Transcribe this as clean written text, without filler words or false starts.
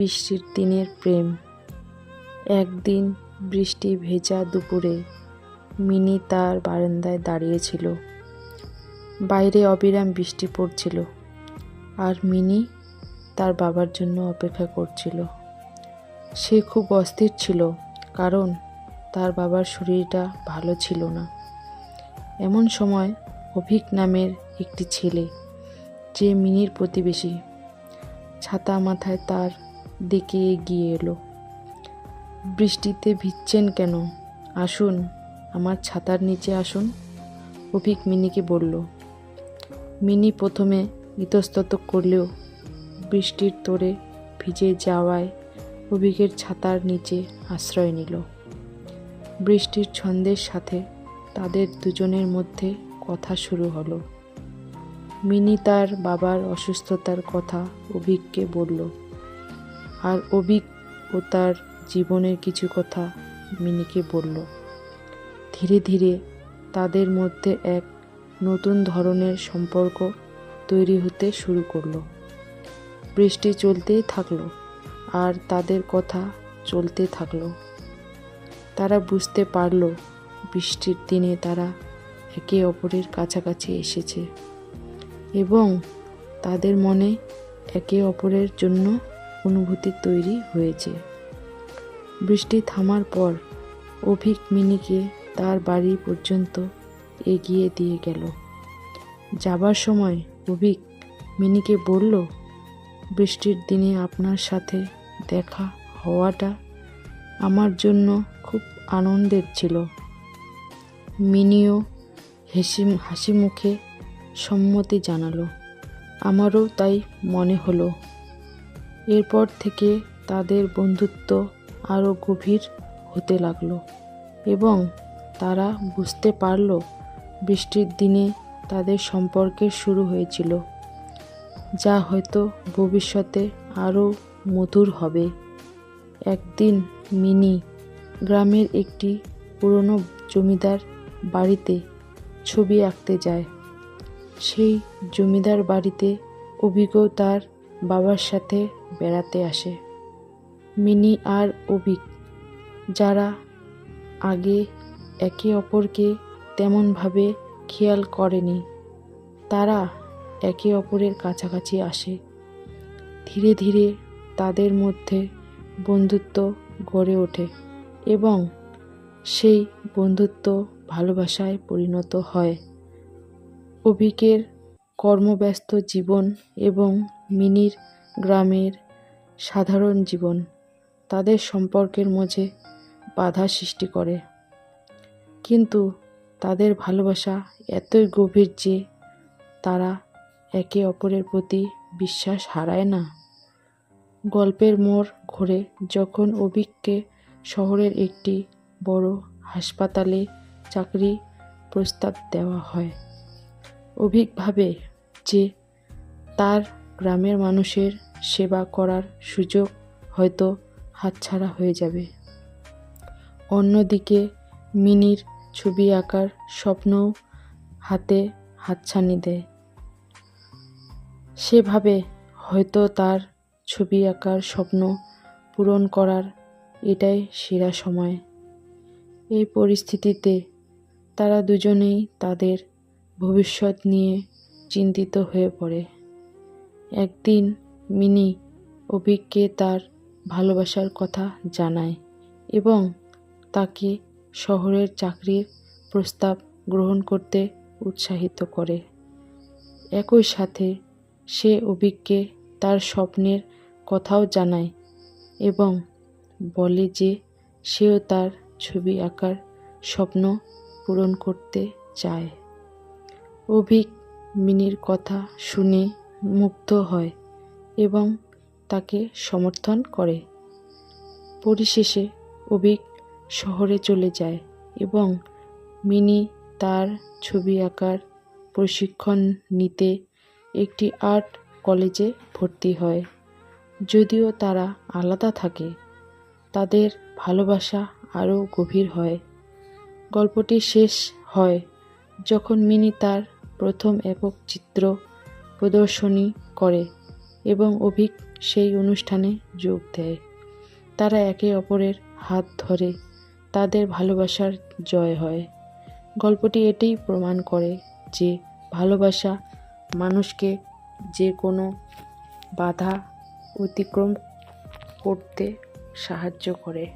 বৃষ্টির দিনের প্রেম। একদিন বৃষ্টি ভেজা দুপুরে মিনি তার বারান্দায় দাঁড়িয়েছিল। বাইরে অবিরাম বৃষ্টি পড়ছিল আর মিনি তার বাবার জন্য অপেক্ষা করছিল। সে খুব অস্থির ছিল, কারণ তার বাবার শরীরটা ভালো ছিল না। এমন সময় অভিক নামের একটি ছেলে, যে মিনির প্রতিবেশী, ছাতা মাথায় তার দিকে এগিয়ে এলো। বৃষ্টিতে ভিজছেন কেন? আসুন, আমার ছাতার নিচে আসুন, অভিক মিনিকে বলল। মিনি প্রথমে ইতস্তত করলেও বৃষ্টির তোড়ে ভিজে যাওয়ায় অভিকের ছাতার নিচে আশ্রয় নিল। বৃষ্টির ছন্দের সাথে তাদের দুজনের মধ্যে কথা শুরু হলো। মিনি তার বাবার অসুস্থতার কথা অভিককে বলল, আর অভিক ও তার জীবনের কিছু কথা মিনিকে বলল। ধীরে ধীরে তাদের মধ্যে এক নতুন ধরনের সম্পর্ক তৈরি হতে শুরু করলো। বৃষ্টি চলতেই থাকলো আর তাদের কথা চলতে থাকলো। তারা বুঝতে পারল বৃষ্টির দিনে তারা একে অপরের কাছাকাছি এসেছে এবং তাদের মনে একে অপরের জন্য অনুভূতি তৈরি হয়েছে। বৃষ্টি থামার পর অভিক মিনিকে তার বাড়ি পর্যন্ত এগিয়ে দিয়ে গেল। যাবার সময় অভিক মিনিকে বলল, বৃষ্টির দিনে আপনার সাথে দেখা হওয়াটা আমার জন্য খুব আনন্দের ছিল। মিনিও হাসি মুখে সম্মতি জানালো। আমারও তাই মনে হলো। এরপর থেকে তাদের বন্ধুত্ব আরও গভীর হতে লাগলো এবং তারা বুঝতে পারল বৃষ্টির দিনে তাদের সম্পর্কের শুরু হয়েছিল, যা হয়তো ভবিষ্যতে আরও মধুর হবে। একদিন মিনি গ্রামের একটি পুরনো জমিদার বাড়িতে ছবি আঁকতে যায়। সেই জমিদার বাড়িতে অভিকও তার বাবার সাথে বেড়াতে আসে। মিনি আর অভিক, যারা আগে একে অপরকে তেমনভাবে খেয়াল করেনি, তারা একে অপরের কাছাকাছি আসে। ধীরে ধীরে তাদের মধ্যে বন্ধুত্ব গড়ে ওঠে এবং সেই বন্ধুত্ব ভালোবাসায় পরিণত হয়। অভিকের কর্মব্যস্ত জীবন এবং মিনির গ্রামের সাধারণ জীবন তাদের সম্পর্কের মাঝে বাধা সৃষ্টি করে, কিন্তু তাদের ভালোবাসা এতই গভীর যে তারা একে অপরের প্রতি বিশ্বাস হারায় না। গল্পের মোড় ঘোরে যখন অভিককে শহরের একটি বড় হাসপাতালে চাকরি প্রস্তাব দেওয়া হয়। অভিক ভাবে যে তার গ্রামের মানুষের সেবা করার সুযোগ হয়তো হাতছাড়া হয়ে যাবে। অন্যদিকে মিনির ছবি আঁকার স্বপ্নও হাতে হাতছানি দেয়। সে ভাবে হয়তো তার ছবি আঁকার স্বপ্ন পূরণ করার এটাই সেরা সময়। এই পরিস্থিতিতে তারা দুজনেই তাদের ভবিষ্যৎ নিয়ে চিন্তিত হয়ে পড়ে। একদিন মিনি অভিককে তার ভালোবাসার কথা জানায় এবং তাকে শহরের চাকরির প্রস্তাব গ্রহণ করতে উৎসাহিত করে। একই সাথে সে অভিককে তার স্বপ্নের কথাও জানায় এবং বলে যে সেও তার ছবি আঁকার স্বপ্ন পূরণ করতে চায়। অভিক মিনির কথা শুনে মুগ্ধ হয় এবং তাকে সমর্থন করে। পরিশেষে অভিক শহরে চলে যায় এবং মিনি তার ছবি আঁকার প্রশিক্ষণ নিতে একটি আর্ট কলেজে ভর্তি হয়। যদিও তারা আলাদা থাকে, তাদের ভালোবাসা আরও গভীর হয়। গল্পটি শেষ হয় যখন মিনি তার প্রথম একক চিত্র প্রদর্শনী করে এবং অভিক সেই অনুষ্ঠানে যোগ দেয়। তারা একে অপরের হাত ধরে, তাদের ভালোবাসার জয় হয়। গল্পটি এটাই প্রমাণ করে যে ভালোবাসা মানুষকে যে কোনো বাধা অতিক্রম করতে সাহায্য করে।